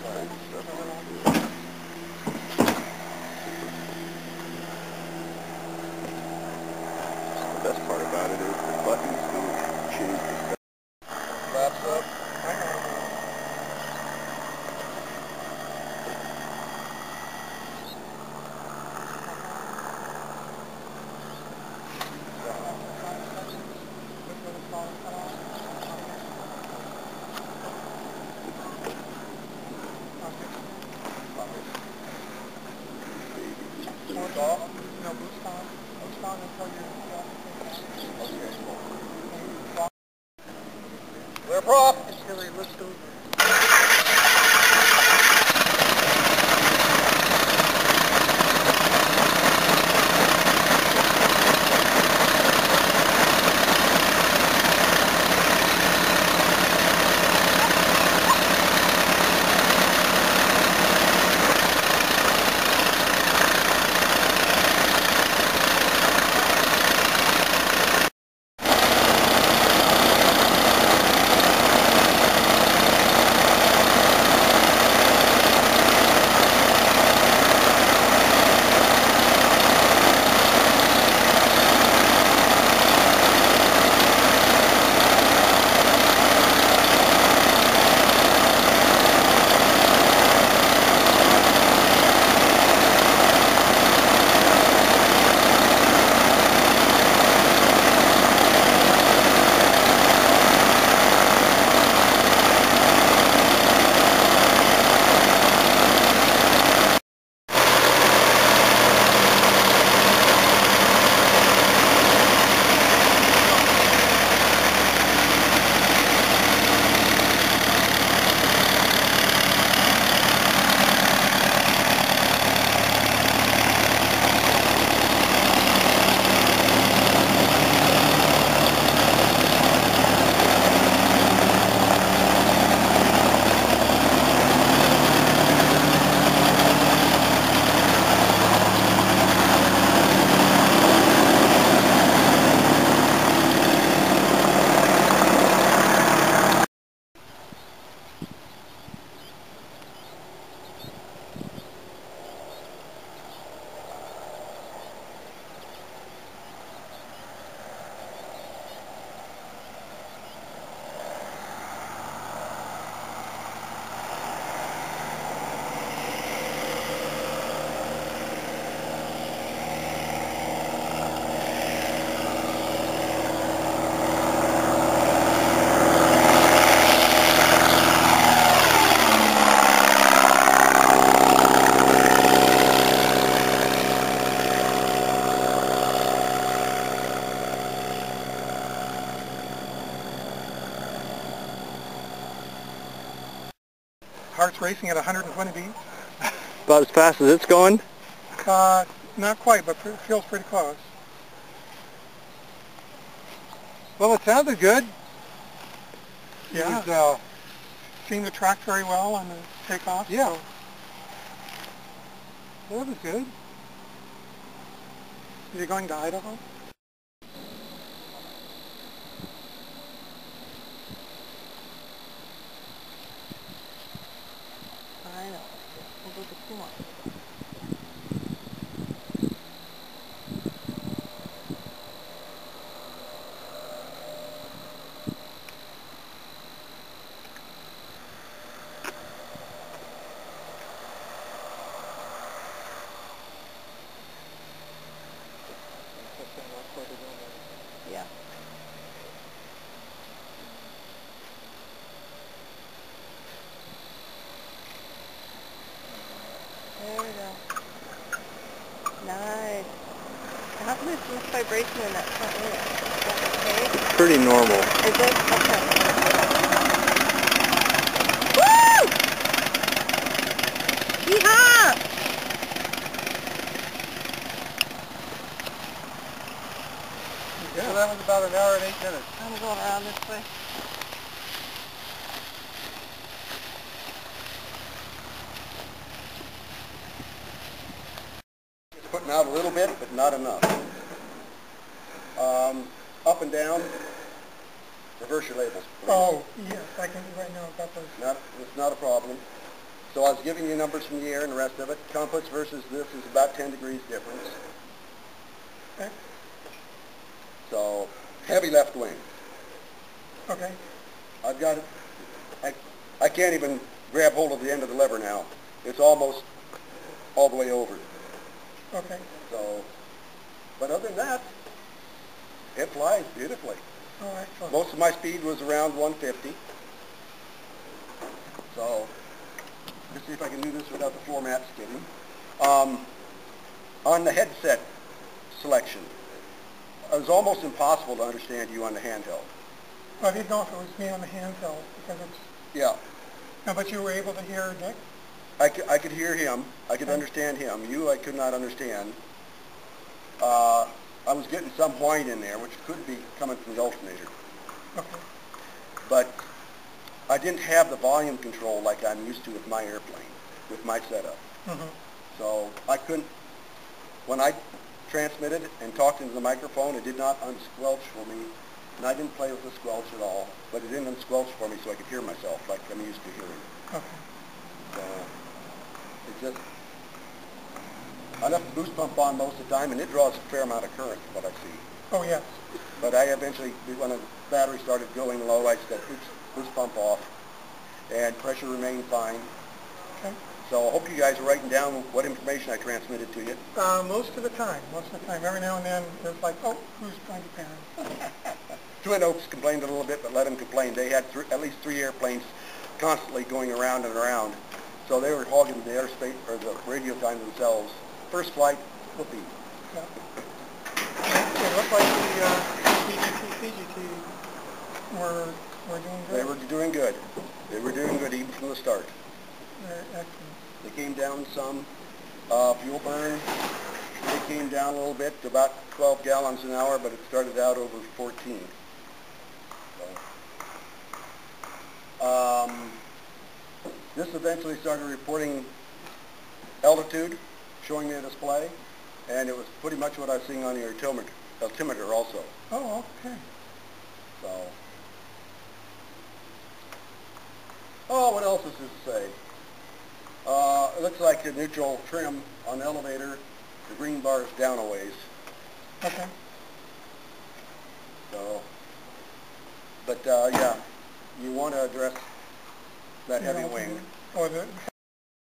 The best part about it is the buttons will change the stuff. Wraps up. Boost off? No, boost on. Boost on until you're... Okay. Clear prop! Until he looks over. Heart's racing at 120 beats. About as fast as it's going? Not quite, but feels pretty close. Well, it sounded good. Yeah. He was, seeing the track very well on the takeoff. Yeah. So that was good. Are you going to Idaho? I know. We'll go to Puma. Yeah. There we go. Nice. How come there's so much vibration in that front wheel? Is that okay? Pretty normal. Is it? Okay. Woo! Yeehaw! Yeah. So that was about an hour and 8 minutes. I'm going around this way. Putting out a little bit, but not enough. Up and down, reverse your labels, please. Oh, yes, I can right now. Got those. It's not a problem. So I was giving you numbers from the air and the rest of it. Compass versus this is about 10 degrees difference. Okay. So, heavy left wing. Okay. I've got it. I can't even grab hold of the end of the lever now. It's almost all the way over. Okay. So, but other than that, it flies beautifully. Oh, excellent. Most of my speed was around 150. So, let's see if I can do this without the floor mat skidding. On the headset selection, it was almost impossible to understand you on the handheld. Well, I didn't know if it was me on the handheld because it's... Yeah. No, but you were able to hear Nick? I could hear him. I could understand him. You, I could not understand. I was getting some whine in there, which could be coming from the alternator. Okay. But I didn't have the volume control like I'm used to with my airplane, with my setup. Mm-hmm. So I couldn't, when I transmitted and talked into the microphone, it did not unsquelch for me. And I didn't play with the squelch at all, but it didn't unsquelch for me so I could hear myself like I'm used to hearing. Okay. So it's just, I left the boost pump on most of the time, and it draws a fair amount of current, what I see. Oh, yes. But I eventually, when the battery started going low, I said, boost pump off, and pressure remained fine. Okay. So I hope you guys are writing down what information I transmitted to you. Most of the time. Every now and then, there's like, oh, who's trying to parent? Twin Oaks complained a little bit, but let them complain. They had at least 3 airplanes constantly going around and around. So they were hogging the airspace, or the radio time themselves. First flight, whoopee. Yeah. It looked like the CGT were doing good. They were doing good. They were doing good even from the start. Very excellent. They came down some. Fuel burn, they came down a little bit to about 12 gallons an hour, but it started out over 14. So, this eventually started reporting altitude, showing me a display, and it was pretty much what I was seeing on the altimeter also. Oh, okay. So, oh, what else is this to say? It looks like the neutral trim on the elevator. The green bar is down a ways. Okay. So, but yeah, you want to address that heavy wing. Or the